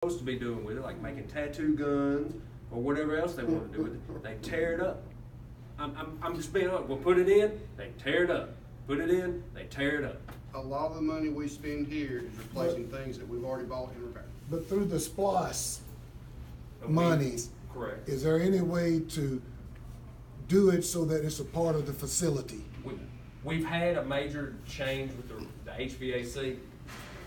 supposed to be doing with it, like making tattoo guns or whatever else they want to do with it. They tear it up. I'm just being honest. We'll put it in, they tear it up. Put it in, they tear it up. A lot of the money we spend here is replacing things that we've already bought and repaired. But through the SPOS monies, Correct. is there any way to do it so that it's a part of the facility? We've had a major change with the HVAC.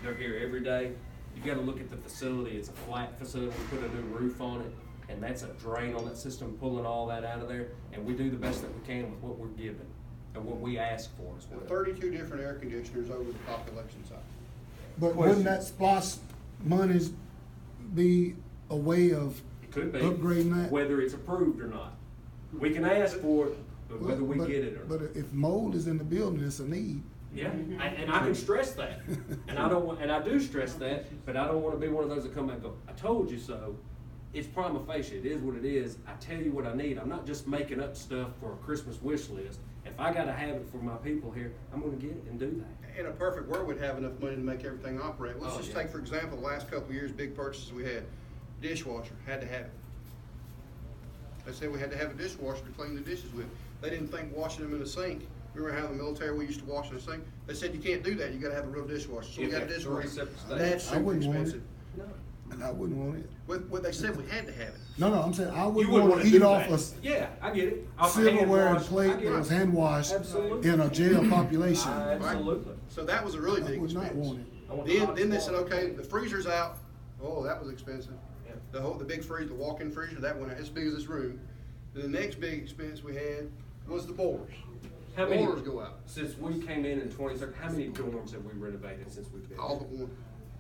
They're here every day. You gotta look at the facility. It's a flat facility. We put a new roof on it, and that's a drain on that system, pulling all that out of there. And we do the best that we can with what we're given and what we ask for as well. 32 different air conditioners over the population size. But wouldn't that SPOS monies be a way of It could be, upgrading that? whether it's approved or not. We can ask for it, but whether we But- get it or not. But if mold is in the building, it's a need. Yeah, and I can stress that, and I do stress that, but I don't wanna be one of those that come back and go, I told you so. It's prima facie, it is what it is. I tell you what I need. I'm not just making up stuff for a Christmas wish list. If I gotta have it for my people here, I'm gonna get it and do that. In a perfect world, we'd have enough money to make everything operate. Let's Oh, just yeah. take, for example, the last couple of years, big purchases we had. Dishwasher, had to have it. They said we had to have a dishwasher to clean the dishes with. They didn't think washing them in a sink. Remember how in the military we used to wash in a sink? They said you can't do that, you gotta have a real dishwasher. So we got a Yeah, dishwasher. three separate stages. That's I super wouldn't want it. expensive. No. And I wouldn't want it. What they said, we had to have it. No, I'm saying I You wouldn't wouldn't want wanna to eat do off that. a Yeah, I get it. Off a hand silverware and wash, I plate get that it. was hand washed Absolutely. in a jail population. Absolutely. So that was a really I big would not expense. want it. I want the hot Then they said, water. okay, the freezer's out. Oh, that was expensive. Yeah. The big freezer, the walk-in freezer, that went out as big as this room. Then the next big expense we had was the boilers. How many, Boilers go out, since we came in 2013, how many dorms have we renovated since we've been? all here? but one.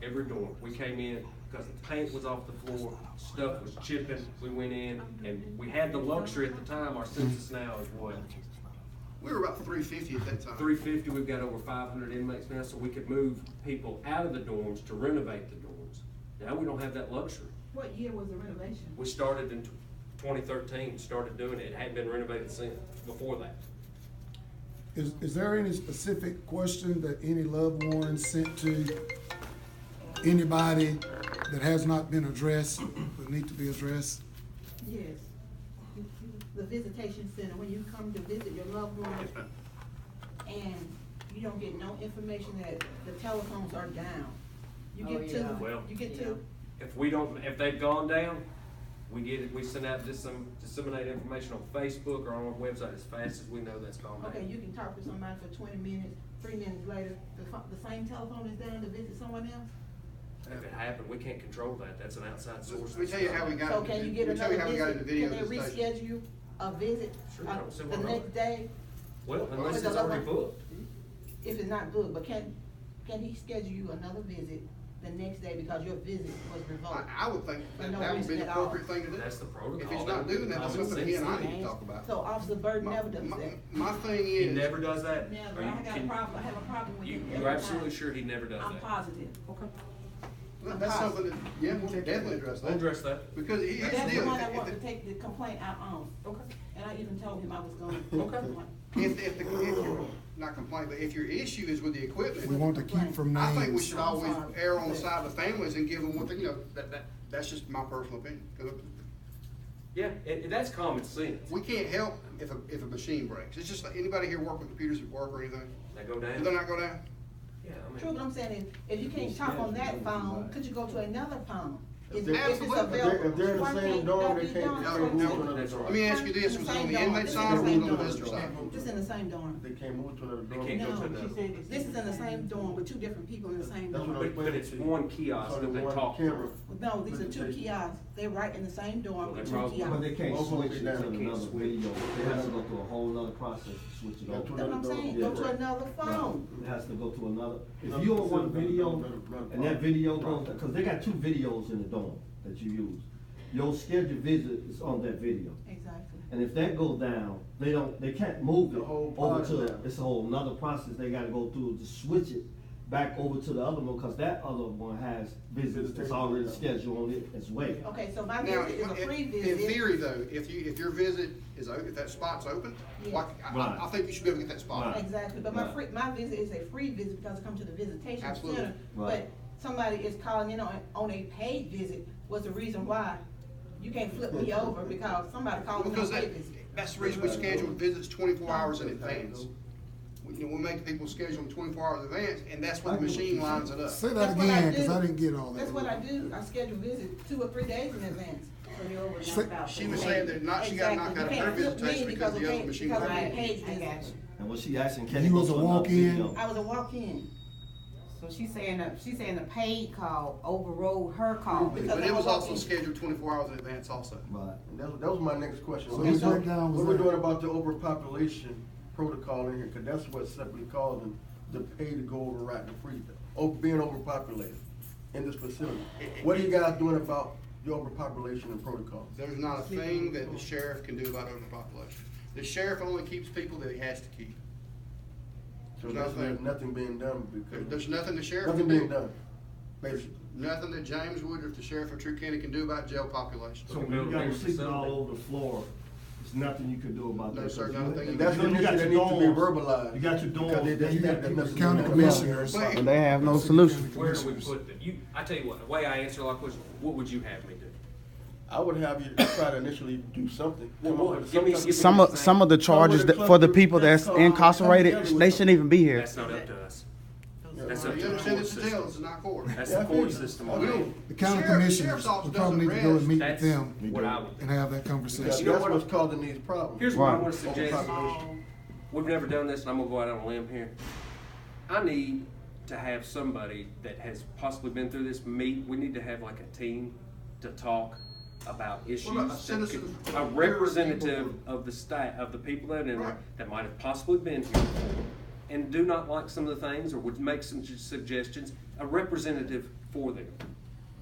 Every dorm. We came in because the paint was off the floor, stuff was chipping. We went in and we had the luxury at the time. Our census now is what? We were about 350 at that time. 350. We've got over 500 inmates now, so we could move people out of the dorms to renovate the dorms. Now we don't have that luxury. What year was the renovation? We started in 2013, started doing it. It hadn't been renovated since before that. Is there any specific question that any loved one sent to anybody that has not been addressed, that need to be addressed? Yes. The visitation center, when you come to visit your loved one and you don't get no information that the telephones are down. You get to, Well, you get to, if they've gone down, we get it, we send out disseminate information on Facebook or on our website as fast as we know that's gone down. okay, you can talk to somebody for 20 minutes, 3 minutes later, the same telephone is down to visit someone else? If it happened, we can't control that. That's an outside source. Let me tell you how we got So into, can you let get me tell you another how we got into visit? video Can they visitation. reschedule a visit Sure, I don't see why the not. next day? Well, unless With it's the already local- booked. If it's not booked, but can he schedule you another visit the next day because your visit was revoked? I would think For that no that would be reason the at all. appropriate thing to do. That's the protocol. If he's not doing that, that's Common something he and I sense. need to talk about. So Officer Bird never does My- that. My thing He is. never does that? Never, Are I you- got a can- problem, I have a problem with it. You're every absolutely time. sure he never does I'm that? positive. Okay. Well, that's something that, yeah, we'll definitely address We'll that. address that. Because here's the That's the deal, one I want to take the complaint out on. Okay. And I even told him I was going to. Okay. if your, not complaint, but if your issue is with the equipment. We want to keep from I names. think we should always I'm sorry. err on the side of the families and give them what they, that's just my personal opinion. 'Cause Yeah, and that's common sense. we can't help if a machine breaks. It's just like, anybody here work with computers at work or anything? They go Do down. they not go down? Yeah, I True, mean, but I'm saying, if you can't talk on that phone, could you go to another phone? If Absolutely. it's available. If they're in the Why same dorm, that they be can't done? No, move no. to another That's dorm. Let me ask you this, was it on the inmate side or was it on the visitor side? Just in the same dorm. They can't move to another They dorm. can't go to No, another. she said, this is in the same dorm with two different people in the same That's what dorm. I'm But it's one kiosk that they talk to. No, these are two kiosks, they're right in the same dorm with two Well, But kiosks. they can't Both of them switch be it down to in another another video, they have to go through a whole nother process to switch it Yeah, over. to That's what I'm saying, Yeah, go to right. another phone. It has to go to another, if you on one video, and that video goes, cause they got two videos in the dorm that you use. Your scheduled visit is on that video, Exactly. and if that goes down, they can't move it The whole over process. to, it's a whole nother process they gotta go through to switch it back over to the other one, cause that other one has visits that's already scheduled on it as well. Okay, so my Now, visit is a free in visit. theory though, if your visit is open, if that spot's open, Yes. like, Right. I think you should be able to get that spot. Right. Exactly, but my visit is a free visit because I come to the visitation Absolutely. center. Right. But somebody is calling in on a paid visit was the reason why. You can't flip me over because somebody called in on Because a paid visit. that's the reason we schedule visits 24 hours in advance. We make people schedule them 24 hours in advance, and that's when the machine lines it up. Say that That's what I again, because do. I didn't get all that. That's what I do. I schedule visits 2 or 3 days in advance. So you're over Say- knocked out. She was saying that she got knocked out of her visitation because the other machine Because was of running. a paid I got visit. you. And what she asking, can it You go was to a another walk-in? video? I was a walk-in. So she's saying the paid call overrode her call. Because But I it was was also walking. scheduled 24 hours in advance also. Right. That was my next question. So What the we doing- breakdown was What we're that. doing about the overpopulation protocol in here, cause that's what's simply causing the pay to go over right to free, being overpopulated in this facility. What are you guys doing about the overpopulation and protocol? There's not a thing that the sheriff can do about overpopulation. The sheriff only keeps people that he has to keep. So There's there's nothing being done because. There's nothing the sheriff Nothing can being do. done. There's Basically. nothing that James Wood or the sheriff of True County can do about jail population. So when you got them sleeping all over the floor, there's nothing you can do about that. No, sir, not a thing you And that's can an do. issue that needs to be verbalized. You got your Because dorms. there's You got nothing people, being county done. commissioners. But- And they have no solution. Where do we put them? I tell you what, the way I answer a lot of questions, what would you have me do? I would have you try to initially do something. Well, Come up what? with Give me- some- give me- Some of the charges that, for the people that's incarcerated, they shouldn't even be here. That's not up to us. That's up You to the understand court it's a jail, system. it's not court. That's Yeah, the I feel court you. system. I on do. that. The county Sheriff- commissioners sheriff's office would probably need doesn't to go and rest. meet with That's them what I would. and have that That's, conversation. You know that's what? what's causing these problems. Here's what I Right. wanna suggest. Overpopulation. We've never done this, and I'm gonna go out on a limb here. I need to have somebody that has possibly been through this meet. We need to have like a team to talk about issues. What about a that citizen- could- A representative of the staff, of the people that are in there Right. that might have possibly been here before and do not like some of the things or would make some suggestions, a representative for them.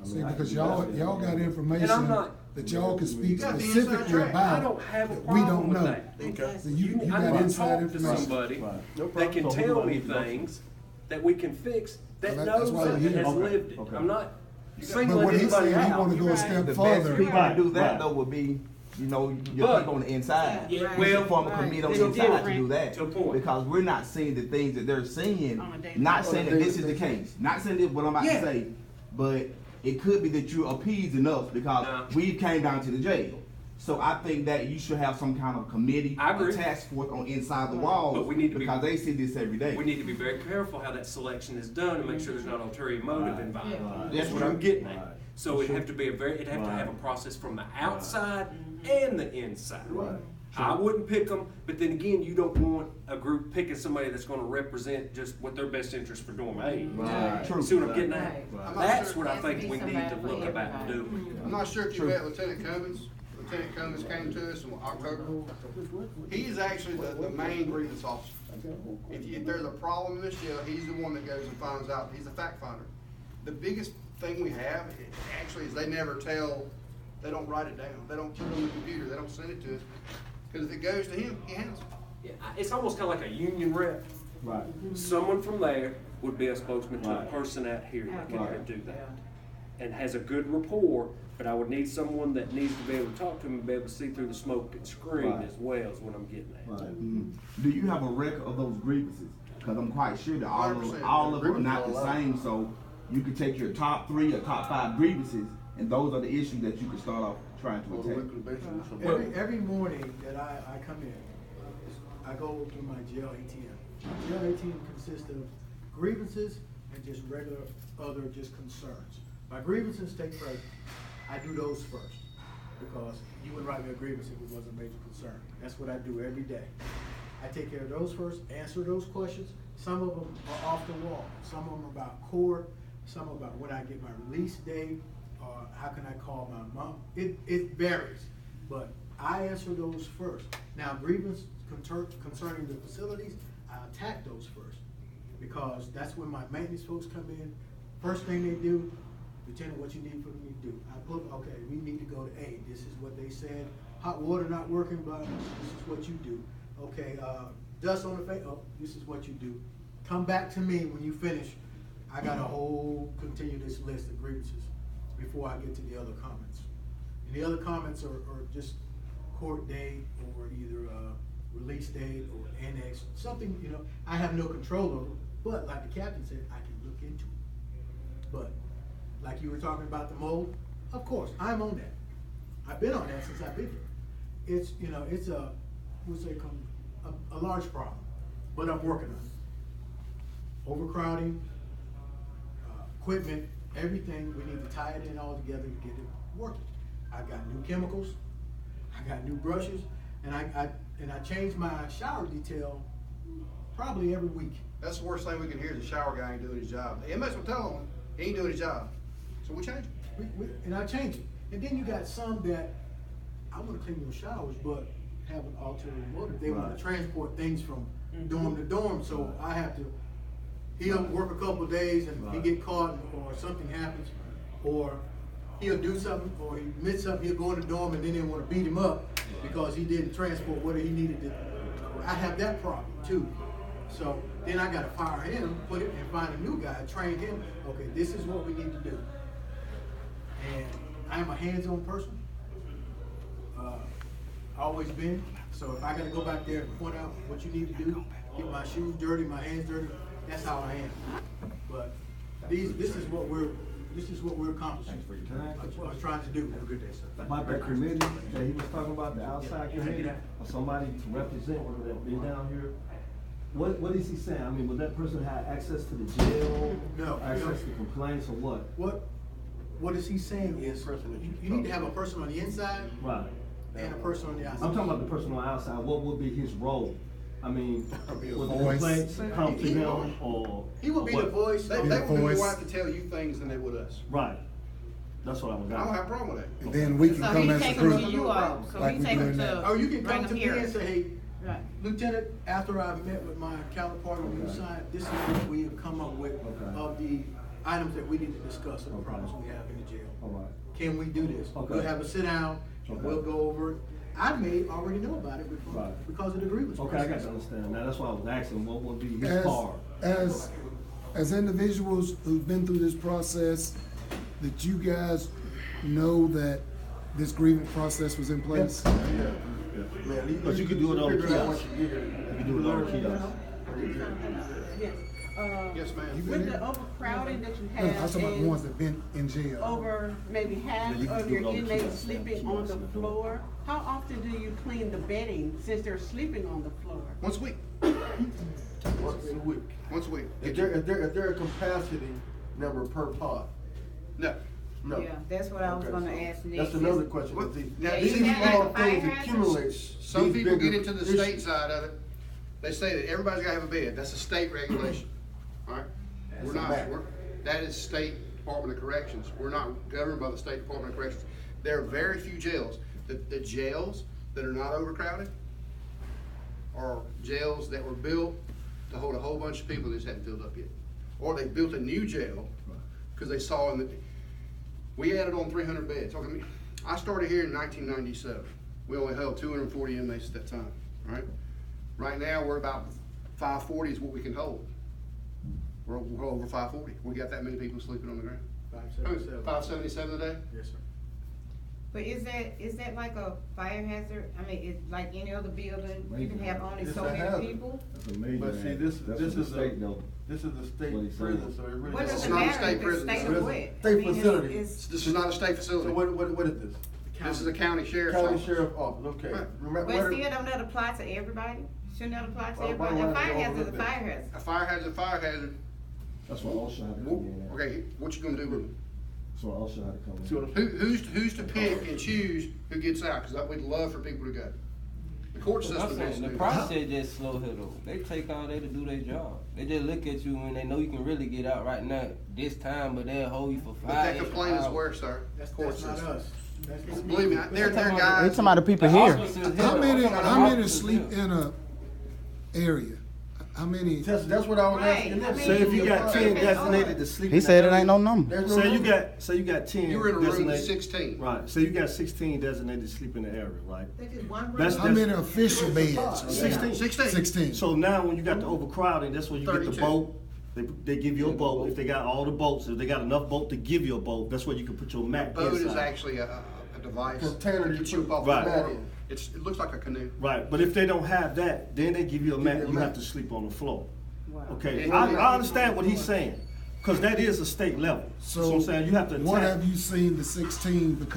See, because y'all got information And I'm not- that y'all can speak got the inside specifically track. about. I don't have a that we don't problem with know. that. Okay. So you I got need to inside talk to information. somebody Right. No that problem. can So who tell do I me need to go to? things that we can fix, that Well, that's knows why it we're and here. has Okay, lived it. okay. I'm not But singling what he's anybody saying, he out. wanna go a step The best further. people Right, to do that right. though would be, your But- people on the inside. Yeah, Right. well, Form a Right. committee on It's the inside to different. do that. To a point. Because we're not seeing the things that they're seeing, On a daily not basis. saying that this is the case, not saying this what I'm about Yeah. to say, but it could be that you're appeasing us because Nah. we came down to the jail. So I think that you should have some kind of committee, I agree. a task force on inside the walls. But we need to be- because they see this every day. We need to be very careful how that selection is done and make sure there's not ulterior motive Right. involved. Yeah. That's what I'm getting Right. at. So it'd have to be it'd have to have a process from the outside and the inside. Right. I wouldn't pick them, but then again, you don't want a group picking somebody that's gonna represent just what their best interest for dorm A. Right. True. See what I'm getting at? Right. I'm not That's sure- what I Has to think be we need to somebody look for about everybody. doing. I'm not sure if you met Lieutenant Cummins. Lieutenant Cummins came to us in October. He's actually the main grievance officer. If there's a problem in this jail, he's the one that goes and finds out. He's a fact finder. The biggest thing we have actually is they never tell, they don't write it down. They don't put it on the computer. They don't send it to us. Because if it goes to him, he handles it. Yeah, it's almost kinda like a union rep. Right. Someone from there would be a spokesman to a Right. person out here that can Right. do that. And has a good rapport, but I would need someone that needs to be able to talk to him and be able to see through the smoke and screen Right. as well, is what I'm getting at. Right. Mhm. Do you have a record of those grievances? Because I'm quite sure that all of 100%. them are not the same. So you could take your top 3 or top 5 grievances, and those are the issues that you could start off trying to On a attack. weekly basis or something. Every morning that I come in, I go through my jail ATM. My jail ATM consists of grievances and just regular other just concerns. My grievances take place, I do those first, because you wouldn't write me a grievance if it wasn't a major concern. That's what I do every day. I take care of those first, answer those questions. Some of them are off the wall. Some of them are about court, some about when I get my release date, or how can I call my mom. It varies, but I answer those first. Now, grievance concerning the facilities, I attack those first, because that's when my maintenance folks come in. First thing they do, Lieutenant, what you need for me to do? I put, okay, we need to go to A. This is what they said. Hot water not working, blah, blah, this is what you do. Okay, dust on the face, oh, this is what you do. Come back to me when you finish. I got a whole continuous list of grievances before I get to the other comments. And the other comments are just court date or either release date or annex, something, I have no control over. But like the captain said, I can look into it. But like you were talking about the mold, of course, I'm on that. I've been on that since I've been here. It's, you know, it's a large problem, but I'm working on it. Overcrowding, equipment, everything, we need to tie it in all together to get it working. I got new chemicals, I got new brushes, and I change my shower detail probably every week. That's the worst thing we can hear is the shower guy ain't doing his job. The inmates will tell him he ain't doing his job. So we change it. And I change it. And then you got some that, I wanna clean your showers, but have an ulterior motive. They wanna Right. transport things from dorm to dorm, so I have to, he'll work a couple of days and he Right. get caught or something happens, or he'll do something, or he admits something, he'll go in the dorm and then they wanna beat him up because he didn't transport what he needed to. I have that problem too. So then I gotta fire him, put it, and find a new guy, train him, okay, this is what we need to do. And I'm a hands-on person. Always been. So if I gotta go back there and point out what you need to do, get my shoes dirty, my hands dirty, that's how I am. But this is what we're accomplishing. I'm trying to do. Have a good day, sir. About the committee that he was talking about, the outside committee, or somebody to represent that be down here. What is he saying? I mean, would that person have access to the jail? No. Access to complaints or what? What is he saying is, you need to have a person on the inside Right. and a person on the outside. I'm talking about the person on the outside. What would be his role? I mean, would the voice. complaints come to him or? He would be or the what? voice. They of- would be voice. more apt to tell you things than they would us. Right. That's what I was I don't have a asking. problem with that. And then we can So come he as a take them to group. you all, so Like he we take them doing now. Oh, you to, can bring come to them me here. and say, hey, Right. Lieutenant, after I've met with my counterpart on the side, this is what we have come up with Okay. of the items that we need to discuss and the Okay. problems we have in the jail. All right. Can we do this? Okay. We'll have a sit down and Okay. we'll go over it. I may already know about it Right. because of the grievance Okay, I got process. to understand. Now, that's why I was asking, what would be his As, part? as individuals who've been through this process, that you guys know that this grievance process was in place? Man, But you could do it on the figure out kiosk. what you get. You can do it on the kiosk. Yes. Yes, ma'am. You With been the there? overcrowding that you No, I was have talking about the ones and that been in jail. over maybe half Yeah, you can of do your it on the inmates kiosk, sleeping on the floor, how often do you clean the bedding since they're sleeping on the floor? Once a week. Once a week. Once a week. Is there a capacity number per pod? No. No. Yeah, that's what I was Okay, gonna so ask next. That's another question. What- See, now, Yeah, these you got small like fire things hazards? accumulate. Some these people get bigger into the issues. state side of it. They say that everybody's gotta have a bed. That's a state regulation. All right? We're a not, fact. that is State Department of Corrections. We're not governed by the State Department of Corrections. There are very few jails. The jails that are not overcrowded are jails that were built to hold a whole bunch of people that just hadn't filled up yet. Or they built a new jail, cause they saw in the, we added on 300 beds. Okay, I started here in 1997. We only held 240 inmates at that time, all right? Right now, we're about 540 is what we can hold. We're over 540. We got that many people sleeping on the ground. 577. 577 a day? Yes, sir. But is that like a fire hazard? I mean, it's like any other building, you can have only It's so a many hazard. people? That's a major. But see, act. this That's is what a the state know. This is a state What he's prison, saying. so it really. What does It's it not a matter state if it's prison, state it's or a what? state I mean, facility. it's- This is not a state facility. So what is this? This is a county sheriff's County office. Sheriff Office, okay. Right. Remember, But still, don't that apply to everybody? Shouldn't that apply to Well, everybody? why A not fire go hazard is over a there? fire hazard. A fire hazard. That's what OSHA had to come in at. Okay, what you gonna do with it? That's what OSHA had to come See in. what I'm Who's to pick and choose who gets out? Cause we'd love for people to go. The court I'm system has saying, to the do that. process just slow here though. They take all day to do their job. They just look at you and they know you can really get out right now this time, but they'll hold you for 5 But that extra complaint is hours. where, sir? That's Court not system. us. That's Believe me, they're They talking guys. about the people The here. officers here, How many, I'm talking about how many officers sleep here. in a area? How many? saying? That's what I was Right, asking I them. mean- Say if you got If 10 it's designated on. to sleep. He in said that it ain't no area. number. There's no Say you number. got 10. You were in a room with designated- 16. Right, so you got 16 designated to sleep in the area, right? That's just one room. That's- How many official beds? 16. 16. So now when you got the overcrowding, that's when you get the 32. boat. They give you a boat. If they got all the boats, if they got enough boat to give you a boat, that's where you can put your mat Boat is inside. actually a device. Container to you get you put- up off Right. the water. It looks like a canoe. Right, but if they don't have that, then they give you a mat, you a you mat. have to sleep on the floor. Wow. Okay, And- I understand what he's saying, Cause that is a state level. So I'm saying you have to what attack. have you seen the 16 become?